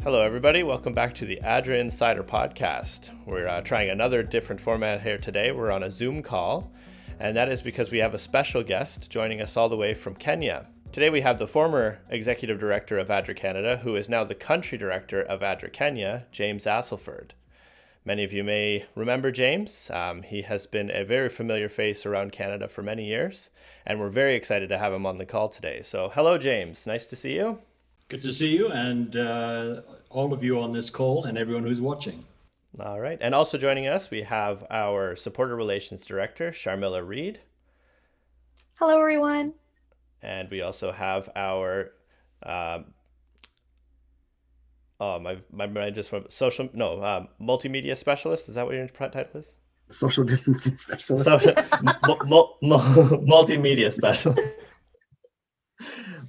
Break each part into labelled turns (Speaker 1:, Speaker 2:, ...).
Speaker 1: Hello, everybody. Welcome back to the Addra Insider Podcast. We're trying another different format here today. We're on a Zoom call, and that is because we have a special guest joining us all the way from Kenya. Today we have the former Executive Director of ADRA Canada, who is now the Country Director of ADRA Kenya, James Assalford. Many of you may remember James. He has been a very familiar face around Canada for many years, and we're very excited to have him on the call today. So, hello, James. Nice to see you.
Speaker 2: Good to see you and all of you on this call and everyone who's watching.
Speaker 1: All right. And also joining us, we have our Supporter Relations Director, Sharmila Reed.
Speaker 3: Hello, everyone.
Speaker 1: And we also have our, multimedia specialist. Is that what your title is?
Speaker 4: Social distancing specialist.
Speaker 1: Multimedia specialist.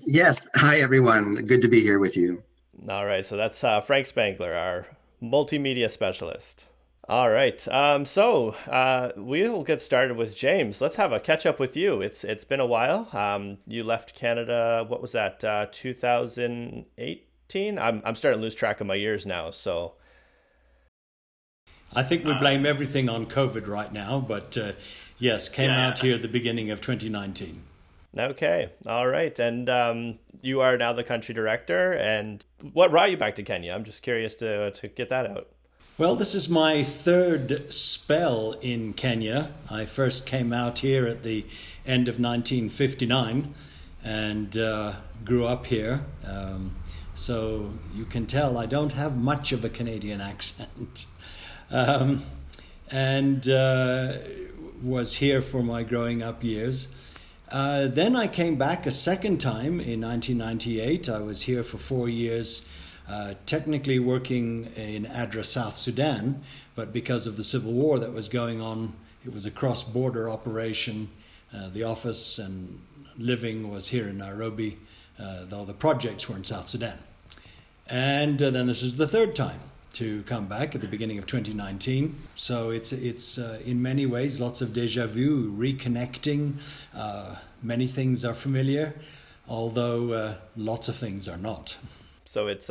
Speaker 4: Yes. Hi, everyone. Good to be here with you.
Speaker 1: All right. So that's Frank Spangler, our multimedia specialist. All right. So we'll get started with James. Let's have a catch up with you. It's been a while. You left Canada. What was that? 2018. I'm starting to lose track of my years now. So
Speaker 2: I think we blame everything on COVID right now, but yes, came out here at the beginning of 2019.
Speaker 1: Okay. All right. And you are now the country director. And what brought you back to Kenya? I'm just curious to get that out.
Speaker 2: Well, this is my third spell in Kenya. I first came out here at the end of 1959 and grew up here. So you can tell I don't have much of a Canadian accent. And was here for my growing up years. Then I came back a second time in 1998. I was here for 4 years, technically working in Addre, South Sudan, but because of the civil war that was going on, it was a cross-border operation. The office and living was here in Nairobi, though the projects were in South Sudan. And then this is the third time to come back at the beginning of 2019. So it's in many ways lots of déjà vu, reconnecting. Many things are familiar, although lots of things are not.
Speaker 1: So it's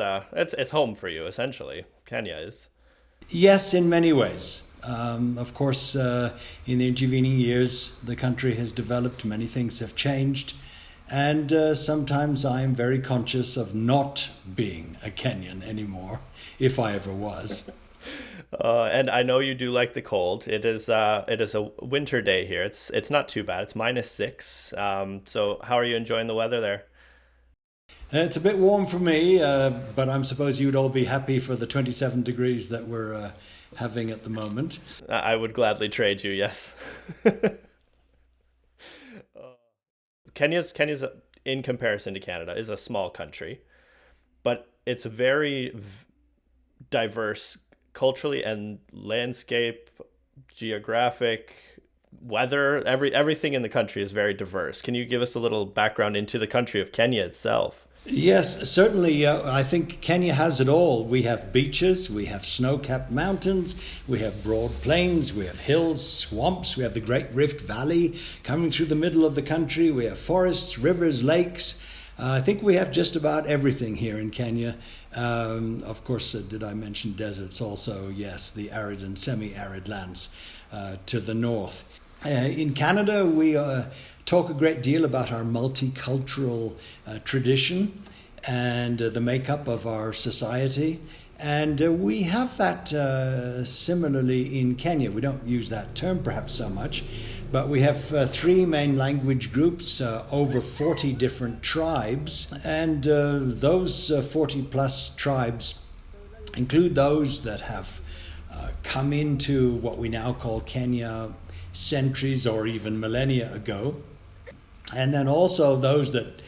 Speaker 1: home for you, essentially. Kenya is.
Speaker 2: Yes, in many ways. Of course, in the intervening years, the country has developed. Many things have changed. And sometimes I am very conscious of not being a Kenyan anymore, if I ever was.
Speaker 1: And I know you do like the cold. It is a winter day here. It's not too bad. It's -6. So how are you enjoying the weather there?
Speaker 2: It's a bit warm for me, but I suppose you'd all be happy for the 27 degrees that we're having at the moment.
Speaker 1: I would gladly trade you, yes. Kenya's in comparison to Canada is a small country, but it's very diverse culturally and landscape, geographic, weather, everything in the country is very diverse. Can you give us a little background into the country of Kenya itself?
Speaker 2: Yes, certainly. I think Kenya has it all. We have beaches, we have snow-capped mountains, we have broad plains, we have hills, swamps, we have the Great Rift Valley coming through the middle of the country, we have forests, rivers, lakes. I think we have just about everything here in Kenya. Of course, did I mention deserts also? Yes, the arid and semi-arid lands to the north. In Canada, we talk a great deal about our multicultural tradition and the makeup of our society. And we have that similarly in Kenya. We don't use that term perhaps so much, but we have 3 main language groups, over 40 different tribes. And those 40 plus tribes include those that have come into what we now call Kenya centuries or even millennia ago. And then also those that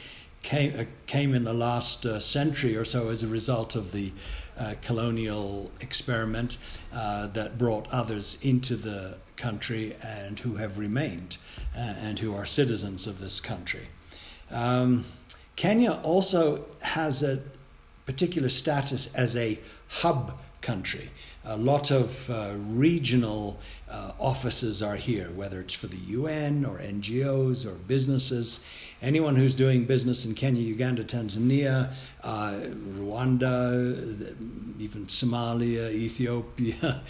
Speaker 2: came in the last century or so as a result of the colonial experiment that brought others into the country and who have remained and who are citizens of this country. Kenya also has a particular status as a hub country. A lot of regional offices are here, whether it's for the UN or NGOs or businesses. Anyone who's doing business in Kenya, Uganda, Tanzania, Rwanda, even Somalia, Ethiopia,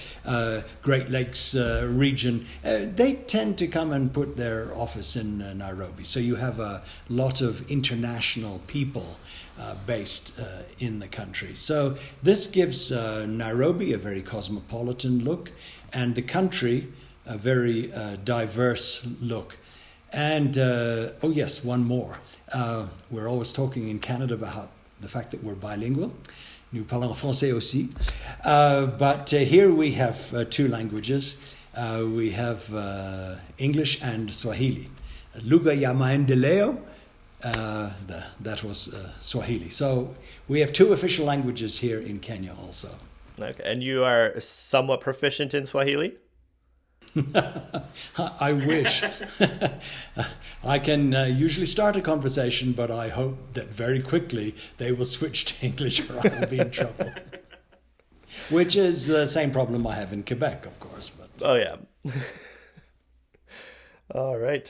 Speaker 2: Great Lakes region, they tend to come and put their office in Nairobi. So you have a lot of international people based in the country. So this gives Nairobi a very cosmopolitan look, and the country a very diverse look. And, oh yes, one more. We're always talking in Canada about the fact that we're bilingual. Nous parlons français aussi. But here we have two languages. We have English and Swahili. Lugha ya maendeleo, that was Swahili. So we have two official languages here in Kenya also.
Speaker 1: Okay. And you are somewhat proficient in Swahili?
Speaker 2: I wish. I can usually start a conversation, but I hope that very quickly they will switch to English or I'll be in trouble. Which is the same problem I have in Quebec, of course. But
Speaker 1: oh, yeah. All right.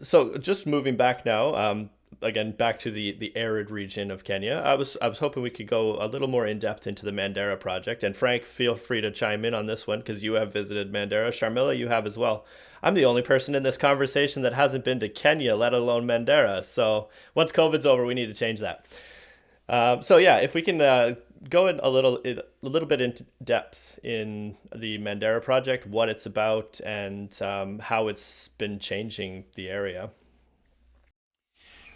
Speaker 1: So just moving back now, again, back to the arid region of Kenya. I was hoping we could go a little more in depth into the Mandera Project. And Frank, feel free to chime in on this one because you have visited Mandera. Sharmila, you have as well. I'm the only person in this conversation that hasn't been to Kenya, let alone Mandera. So once COVID's over, we need to change that. So yeah, if we can go in a little bit into depth in the Mandera Project, what it's about, and how it's been changing the area.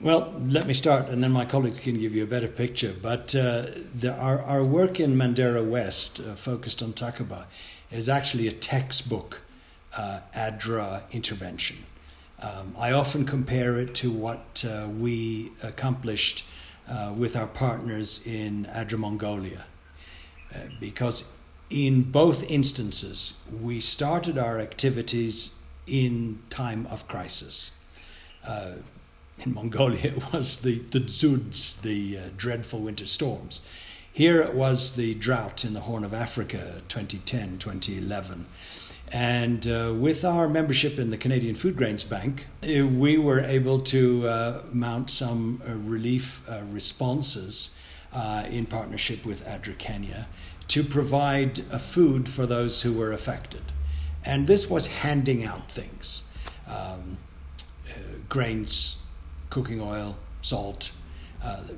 Speaker 2: Well, let me start, and then my colleagues can give you a better picture. But our work in Mandera West, focused on Takaba, is actually a textbook ADRA intervention. I often compare it to what we accomplished with our partners in Addre, Mongolia, because in both instances, we started our activities in time of crisis. In Mongolia, it was the dzuds, the dreadful winter storms. Here it was the drought in the Horn of Africa, 2010, 2011. And with our membership in the Canadian Food Grains Bank, we were able to mount some relief responses in partnership with ADRA Kenya to provide food for those who were affected. And this was handing out things, grains, cooking oil, salt,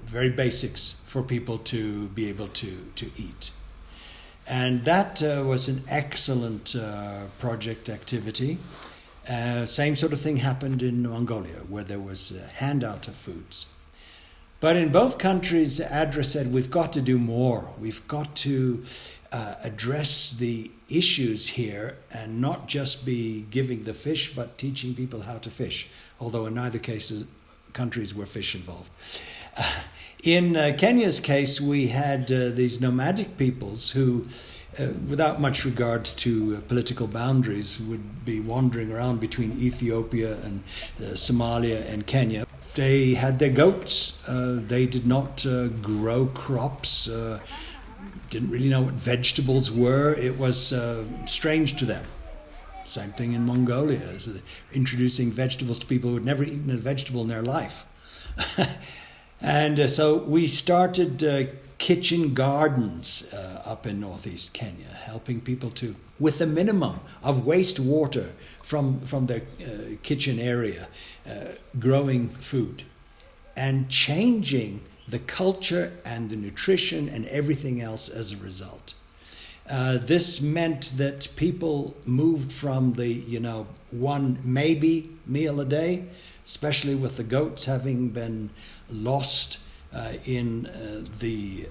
Speaker 2: very basics for people to be able to eat. And that was an excellent project activity. Same sort of thing happened in Mongolia, where there was a handout of foods. But in both countries, ADRA said, we've got to do more. We've got to address the issues here and not just be giving the fish, but teaching people how to fish, although in neither countries were fish involved. In Kenya's case, we had these nomadic peoples who, without much regard to political boundaries, would be wandering around between Ethiopia and Somalia and Kenya. They had their goats. They did not grow crops, didn't really know what vegetables were. It was strange to them. Same thing in Mongolia, introducing vegetables to people who had never eaten a vegetable in their life. And so we started kitchen gardens up in northeast Kenya, helping people to, with a minimum of wastewater from their kitchen area, growing food and changing the culture and the nutrition and everything else as a result. This meant that people moved from the, one maybe meal a day, especially with the goats having been lost in the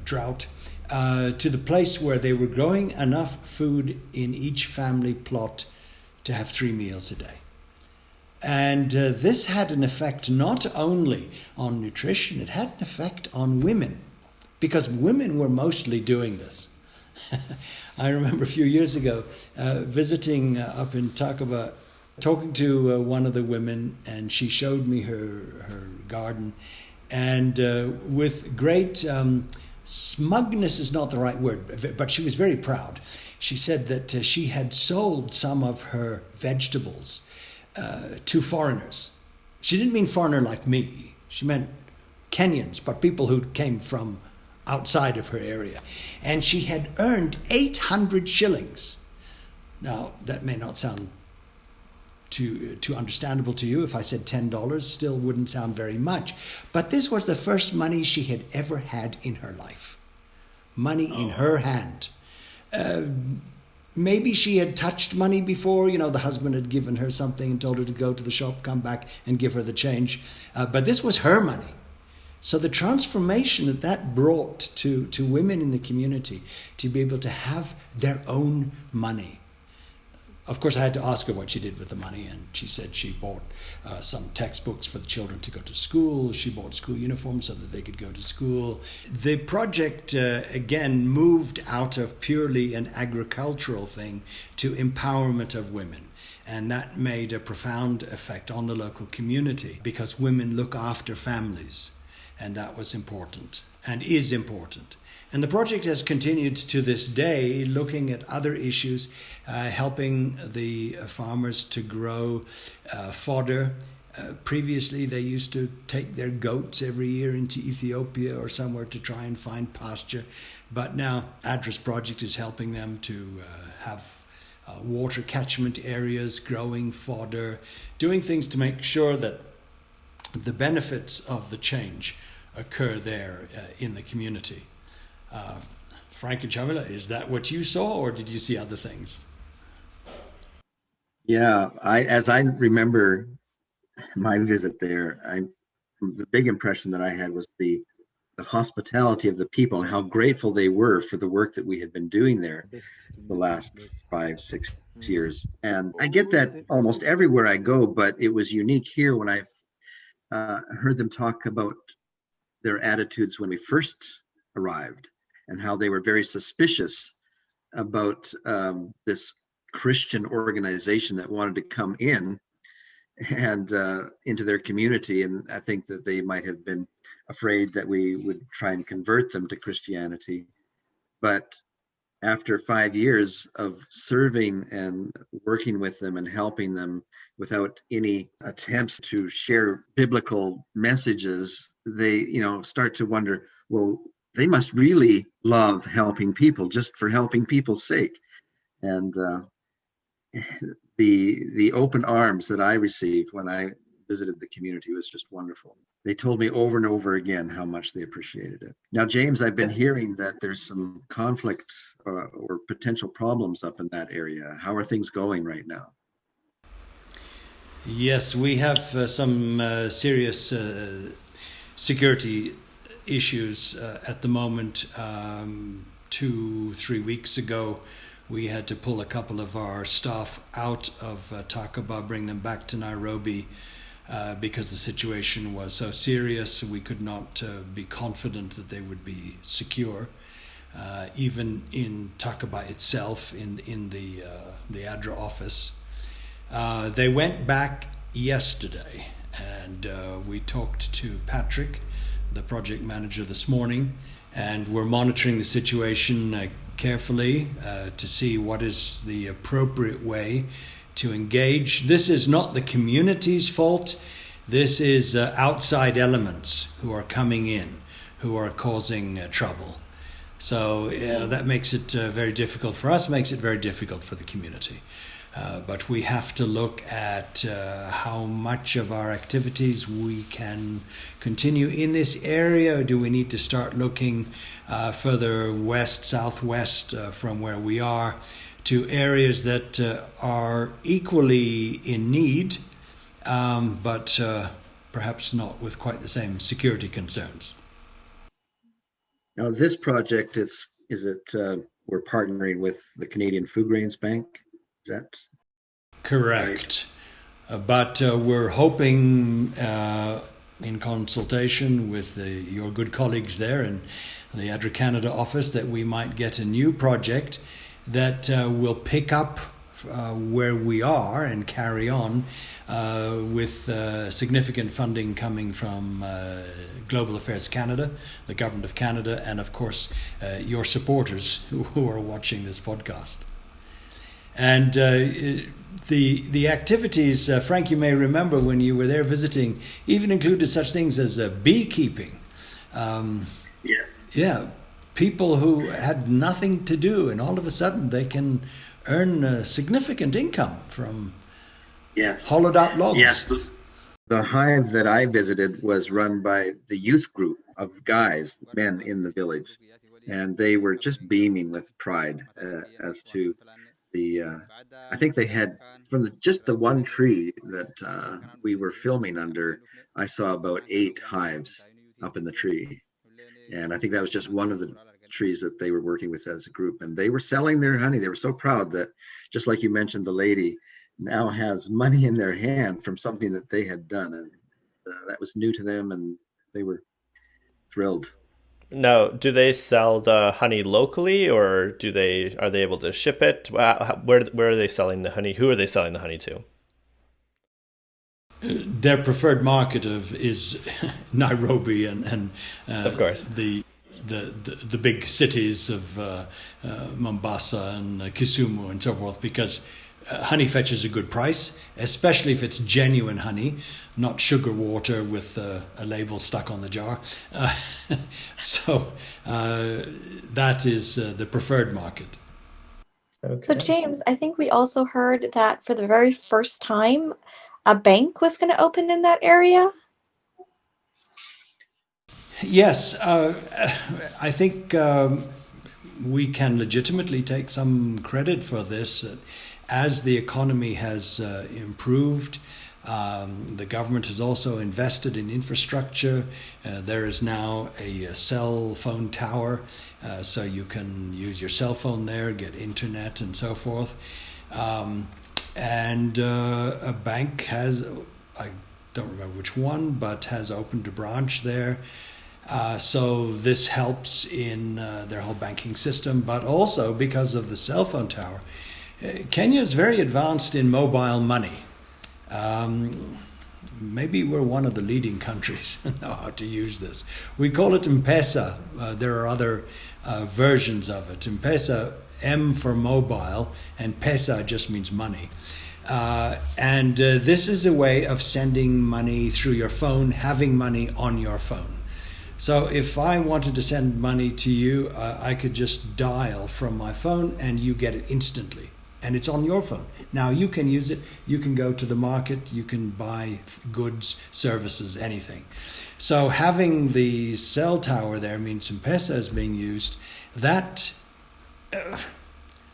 Speaker 2: drought, to the place where they were growing enough food in each family plot to have 3 meals a day. And this had an effect not only on nutrition, it had an effect on women, because women were mostly doing this. I remember a few years ago visiting up in Takaba, talking to one of the women, and she showed me her garden, and with great smugness is not the right word, but she was very proud. She said that she had sold some of her vegetables to foreigners. She didn't mean foreigner like me. She meant Kenyans, but people who came from outside of her area. And she had earned 800 shillings. Now, that may not sound too understandable to you. If I said $10, still wouldn't sound very much. But this was the first money she had ever had in her life. Money in her hand. Maybe she had touched money before. You know, the husband had given her something and told her to go to the shop, come back and give her the change. But this was her money. So the transformation that brought to women in the community to be able to have their own money. Of course, I had to ask her what she did with the money, and she said she bought some textbooks for the children to go to school. She bought school uniforms so that they could go to school. The project, again, moved out of purely an agricultural thing to empowerment of women. And that made a profound effect on the local community because women look after families. And that was important and is important. And the project has continued to this day, looking at other issues, helping the farmers to grow fodder. Previously, they used to take their goats every year into Ethiopia or somewhere to try and find pasture. But now Addre's project is helping them to have water catchment areas, growing fodder, doing things to make sure that the benefits of the change occur there in the community. Frank and Chamila, is that what you saw, or did you see other things?
Speaker 4: Yeah, as I remember my visit there, the big impression that I had was the hospitality of the people and how grateful they were for the work that we had been doing there the last 5-6 years. And I get that almost everywhere I go, but it was unique here when I heard them talk about their attitudes when we first arrived and how they were very suspicious about this Christian organization that wanted to come in and into their community. And I think that they might have been afraid that we would try and convert them to Christianity. But after 5 years of serving and working with them and helping them without any attempts to share biblical messages, they, start to wonder, well, they must really love helping people just for helping people's sake. And the open arms that I received when I visited the community was just wonderful. They told me over and over again how much they appreciated it. Now, James, I've been hearing that there's some conflict or potential problems up in that area. How are things going right now?
Speaker 2: Yes, we have some serious security issues at the moment. 2-3 weeks ago, we had to pull a couple of our staff out of Takaba, bring them back to Nairobi because the situation was so serious. We could not be confident that they would be secure. Even in Takaba itself, in the ADRA office. They went back yesterday, and we talked to Patrick, the project manager, this morning, and we're monitoring the situation carefully to see what is the appropriate way to engage. This is not the community's fault. This is outside elements who are coming in, who are causing trouble. So that makes it very difficult for us, makes it very difficult for the community. But we have to look at how much of our activities we can continue in this area. Do we need to start looking further west, southwest from where we are to areas that are equally in need, but perhaps not with quite the same security concerns?
Speaker 4: Now, this project, we're partnering with the Canadian Food Grains Bank. Is that
Speaker 2: correct? Right? But we're hoping, in consultation with your good colleagues there in the ADRA Canada office, that we might get a new project that will pick up where we are and carry on with significant funding coming from Global Affairs Canada, the Government of Canada, and of course your supporters who are watching this podcast. And the activities, Frank, you may remember when you were there visiting, even included such things as beekeeping.
Speaker 4: Yes.
Speaker 2: Yeah, people who had nothing to do, and all of a sudden they can earn a significant income from hollowed out logs.
Speaker 4: Yes, the hive that I visited was run by the youth group of guys, men in the village, and they were just beaming with pride as to I think they had, from just the one tree that we were filming under, I saw about 8 hives up in the tree. And I think that was just one of the trees that they were working with as a group. And they were selling their honey. They were so proud that, just like you mentioned, the lady now has money in their hand from something that they had done. And that was new to them, and they were thrilled.
Speaker 1: Now, do they sell the honey locally, or are they able to ship it? Where are they selling the honey? Who are they selling the honey to?
Speaker 2: Their preferred market is Nairobi and
Speaker 1: of course
Speaker 2: the big cities of Mombasa and Kisumu and so forth, because honey fetches a good price, especially if it's genuine honey, not sugar water with a label stuck on the jar. So that is the preferred market.
Speaker 1: Okay.
Speaker 3: So, James, I think we also heard that for the very first time, a bank was going to open in that area.
Speaker 2: Yes, I think we can legitimately take some credit for this. As the economy has improved, the government has also invested in infrastructure. There is now a cell phone tower, so you can use your cell phone there, get internet and so forth. And a bank has, I don't remember which one, but has opened a branch there. So this helps in their whole banking system, but also because of the cell phone tower. Kenya is very advanced in mobile money. Maybe we're one of the leading countries know how to use this. We call it M-Pesa. There are other versions of it. M-Pesa, M for mobile, and Pesa just means money. And this is a way of sending money through your phone, having money on your phone. So if I wanted to send money to you, I could just dial from my phone and you get it instantly. And it's on your phone. Now you can use it. You can go to the market. You can buy goods, services, anything. So having the cell tower there means M-Pesa is being used. That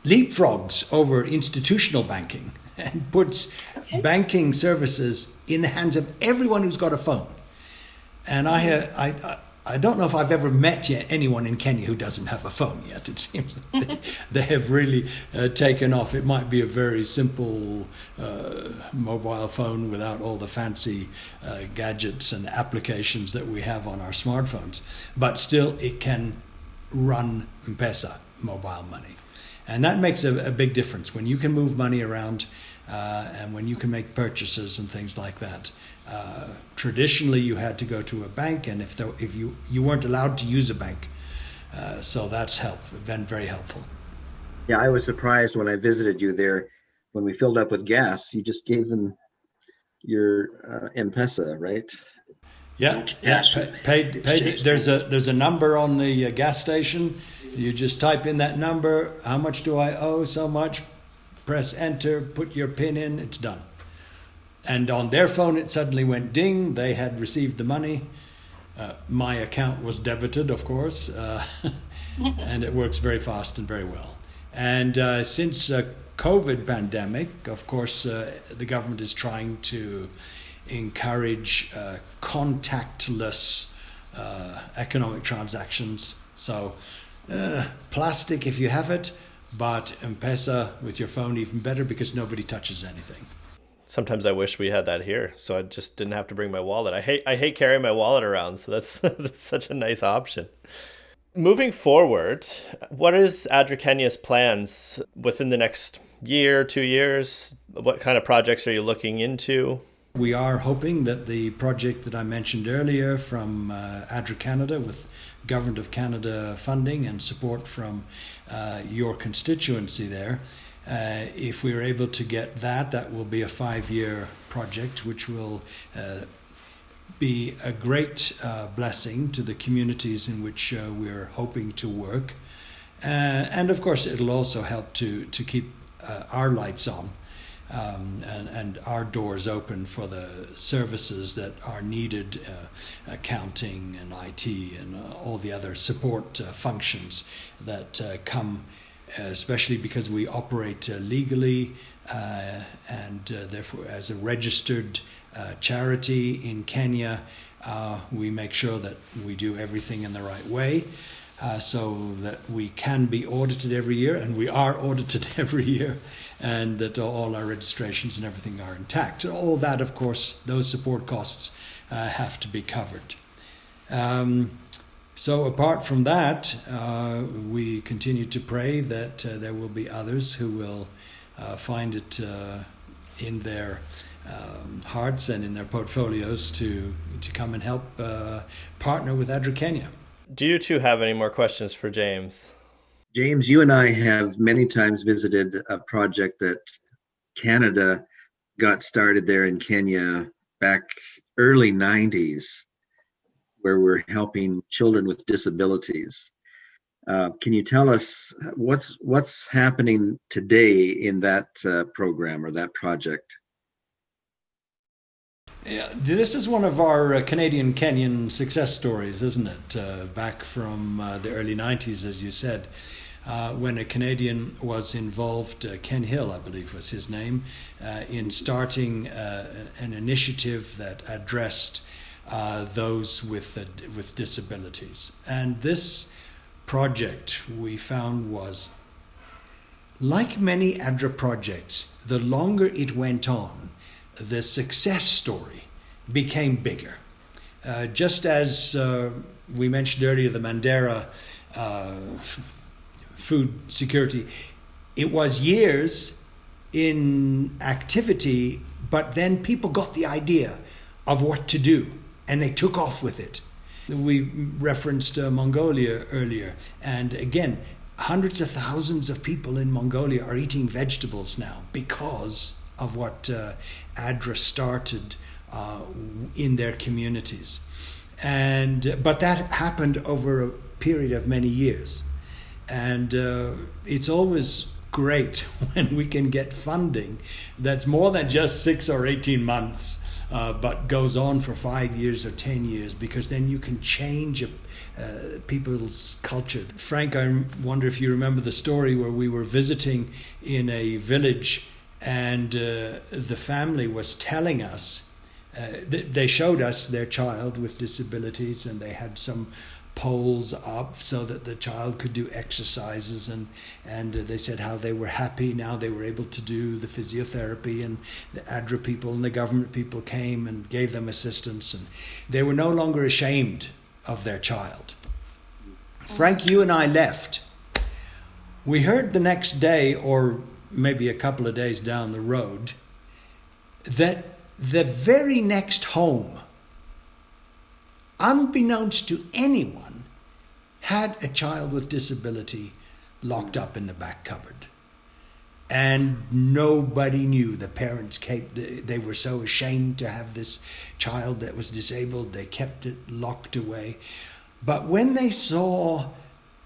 Speaker 2: leapfrogs over institutional banking and puts banking services in the hands of everyone who's got a phone. And I don't know if I've ever met yet anyone in Kenya who doesn't have a phone yet. It seems that they have really taken off. It might be a very simple mobile phone without all the fancy gadgets and applications that we have on our smartphones. But still, it can run M-Pesa, mobile money. And that makes a big difference when you can move money around and when you can make purchases and things like that. Traditionally, you had to go to a bank, and if you weren't allowed to use a bank, so that's been very helpful.
Speaker 4: Yeah, I was surprised when I visited you there. When we filled up with gas, you just gave them your M-Pesa, right?
Speaker 2: Yeah. Paid. There's a number on the gas station. You just type in that number. How much do I owe? So much. Press enter. Put your PIN in. It's done. And on their phone, it suddenly went ding. They had received the money. My account was debited, of course, and it works very fast and very well. And since COVID pandemic, of course, the government is trying to encourage contactless economic transactions. So plastic if you have it, but M-Pesa with your phone even better because nobody touches anything.
Speaker 1: Sometimes I wish we had that here, so I just didn't have to bring my wallet. I hate carrying my wallet around, so that's such a nice option. Moving forward, what is Addra Kenya's plans within the next year, 2 years? What kind of projects are you looking into?
Speaker 2: We are hoping that the project that I mentioned earlier from ADRA Canada, with Government of Canada funding and support from your constituency there, if we're able to get that, that will be a 5-year project, which will be a great blessing to the communities in which we're hoping to work. And of course, it'll also help to keep our lights on. And our doors open for the services that are needed, accounting and IT and all the other support functions that come, especially because we operate legally and therefore as a registered charity in Kenya. We make sure that we do everything in the right way. So that we can be audited every year, and we are audited every year, and that all our registrations and everything are intact. All that, of course, those support costs have to be covered. So apart from that, we continue to pray that there will be others who will find it in their hearts and in their portfolios to come and help partner with ADRA Kenya.
Speaker 1: Do you two have any more questions for James?
Speaker 4: James, you and I have many times visited a project that Canada got started there in Kenya back early 90s, where we're helping children with disabilities. Can you tell us what's happening today in that program or that project?
Speaker 2: Yeah, this is one of our Canadian-Kenyan success stories, isn't it? Back from the early 90s, as you said, when a Canadian was involved, Ken Hill, I believe was his name, in starting an initiative that addressed those with disabilities. And this project, we found, was, like many ADRA projects, the longer it went on, the success story became bigger. Just as we mentioned earlier, the Mandera food security, it was years in activity, but then people got the idea of what to do and they took off with it. We referenced Mongolia earlier, and again, hundreds of thousands of people in Mongolia are eating vegetables now because of what ADRA started in their communities. But that happened over a period of many years. And it's always great when we can get funding that's more than just 6 or 18 months, but goes on for 5 years or 10 years, because then you can change people's culture. Frank, I wonder if you remember the story where we were visiting in a village, and the family was telling us, they showed us their child with disabilities, and they had some poles up so that the child could do exercises, and they said how they were happy now they were able to do the physiotherapy, and the ADRA people and the government people came and gave them assistance, and they were no longer ashamed of their child. Frank, you and I left. We heard the next day, or maybe a couple of days down the road, that the very next home, unbeknownst to anyone, had a child with disability locked up in the back cupboard. And nobody knew. The parents they were so ashamed to have this child that was disabled, they kept it locked away. But when they saw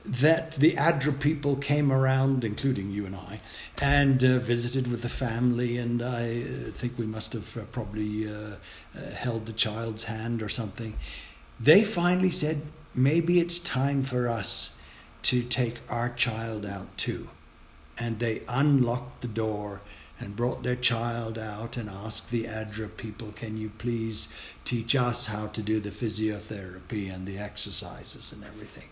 Speaker 2: that the ADRA people came around, including you and I, and visited with the family, and I think we must have probably held the child's hand or something, they finally said, maybe it's time for us to take our child out too. And they unlocked the door and brought their child out and asked the ADRA people, can you please teach us how to do the physiotherapy and the exercises and everything.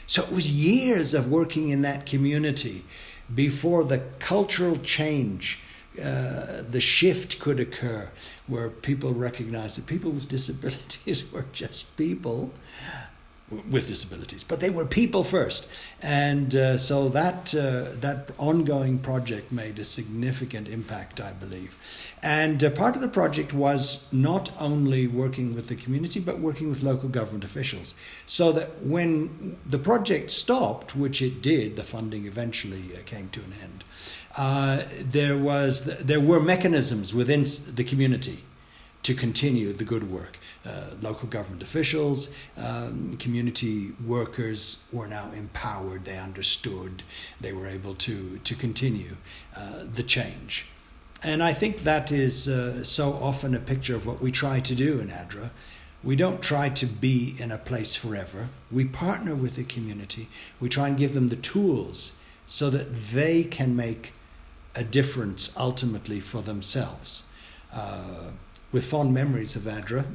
Speaker 2: So it was years of working in that community before the cultural change, the shift could occur, where people recognized that people with disabilities were just people with disabilities, but they were people first, and so that ongoing project made a significant impact, I believe. And part of the project was not only working with the community, but working with local government officials, so that when the project stopped, which it did, the funding eventually came to an end. There were mechanisms within the community to continue the good work. Local government officials, community workers were now empowered, they understood, they were able to continue the change. And I think that is so often a picture of what we try to do in ADRA. We don't try to be in a place forever. We partner with the community. We try and give them the tools so that they can make a difference ultimately for themselves. With fond memories of ADRA,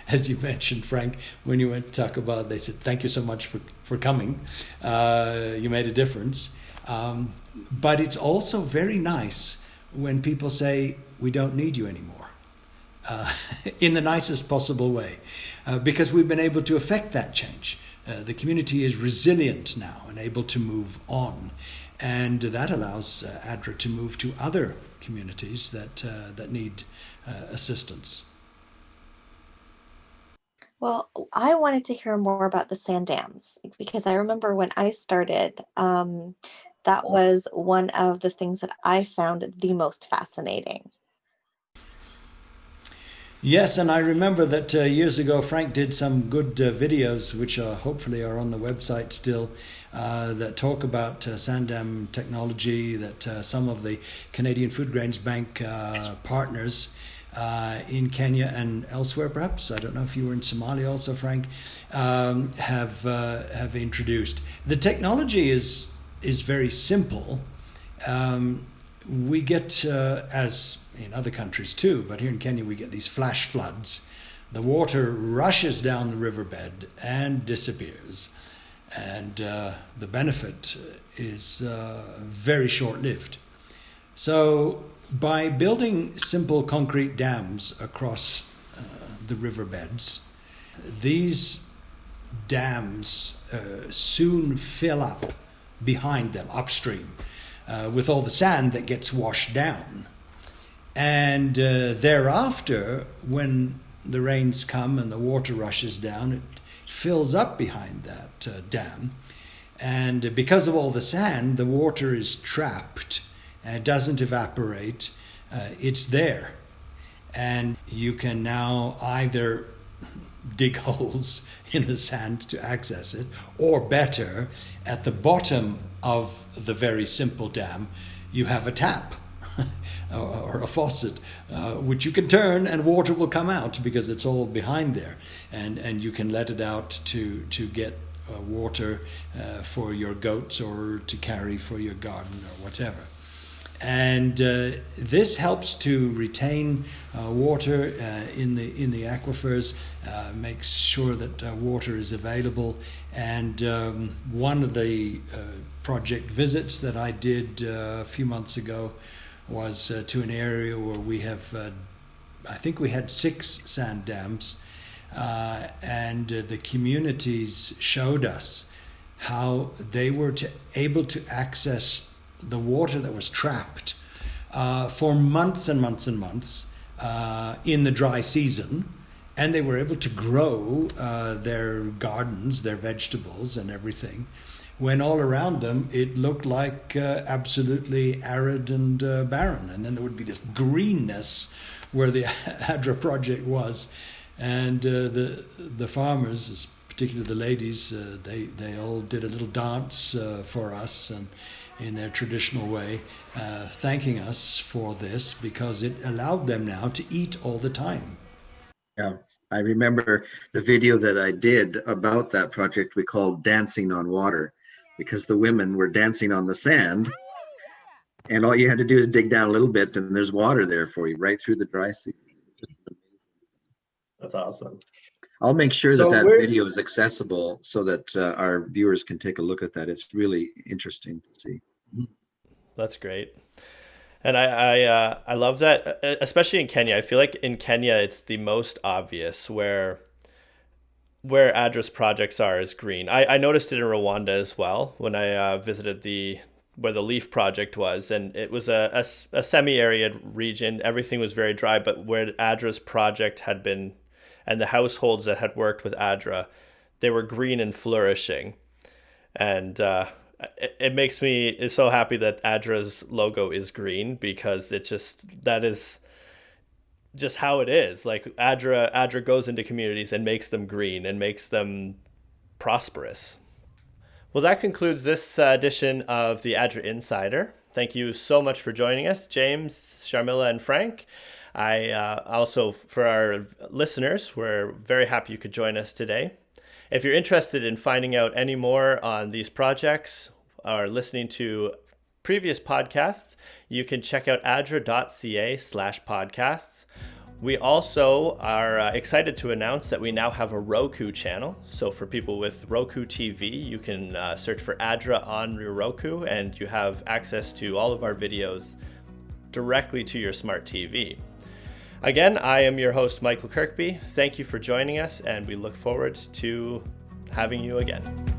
Speaker 2: as you mentioned, Frank, when you went to talk about, they said, thank you so much for coming. You made a difference. But it's also very nice when people say, we don't need you anymore, in the nicest possible way, because we've been able to affect that change. The community is resilient now and able to move on. And that allows ADRA to move to other communities that need assistance.
Speaker 3: Well, I wanted to hear more about the sand dams because I remember when I started, that was one of the things that I found the most fascinating.
Speaker 2: Yes, and I remember that years ago Frank did some good videos, which hopefully are on the website still, that talk about sand dam technology, that some of the Canadian Food Grains Bank partners in Kenya and elsewhere, perhaps, I don't know if you were in Somalia also, Frank, have introduced. The technology is very simple. We get, as in other countries too, but here in Kenya we get these flash floods. The water rushes down the riverbed and disappears. And the benefit is very short-lived. So by building simple concrete dams across the riverbeds, these dams soon fill up behind them, upstream, with all the sand that gets washed down. And thereafter, when the rains come and the water rushes down, it fills up behind that dam. And because of all the sand, the water is trapped and it doesn't evaporate. It's there. And you can now either dig holes in the sand to access it, or better, at the bottom of the very simple dam, you have a tap or a faucet, which you can turn and water will come out because it's all behind there. And you can let it out to get water for your goats or to carry for your garden or whatever. And this helps to retain water in the aquifers, makes sure that water is available. And one of the project visits that I did a few months ago was to an area where we have, I think we had 6 sand dams, and the communities showed us how they were able to access the water that was trapped for months and months and months in the dry season, and they were able to grow their gardens, their vegetables and everything, when all around them it looked like absolutely arid and barren. And then there would be this greenness where the ADRA project was, and the farmers, particularly the ladies, they all did a little dance for us and in their traditional way, thanking us for this because it allowed them now to eat all the time.
Speaker 4: Yeah, I remember the video that I did about that project we called Dancing on Water, because the women were dancing on the sand and all you had to do is dig down a little bit and there's water there for you right through the dry season.
Speaker 1: That's awesome.
Speaker 4: I'll make sure that video is accessible so that our viewers can take a look at that. It's really interesting to see.
Speaker 1: That's great. And I love that, especially in Kenya. I feel like in Kenya, it's the most obvious where where Adre's projects are is green. I noticed it in Rwanda as well when I visited where the Leaf Project was, and it was a semi-arid region. Everything was very dry, but where Adre's project had been, and the households that had worked with Addra, they were green and flourishing. And it makes me so happy that Adre's logo is green, because that is just how it is. Like Addra goes into communities and makes them green and makes them prosperous. Well, that concludes this edition of the Addra Insider. Thank you so much for joining us, James, Sharmila, and Frank. I also, for our listeners, we're very happy you could join us today. If you're interested in finding out any more on these projects or listening to previous podcasts, you can check out adra.ca/podcasts. We also are excited to announce that we now have a Roku channel. So for people with Roku TV, you can search for Addra on your Roku, and you have access to all of our videos directly to your smart TV. Again, I am your host, Michael Kirkby. Thank you for joining us, and we look forward to having you again.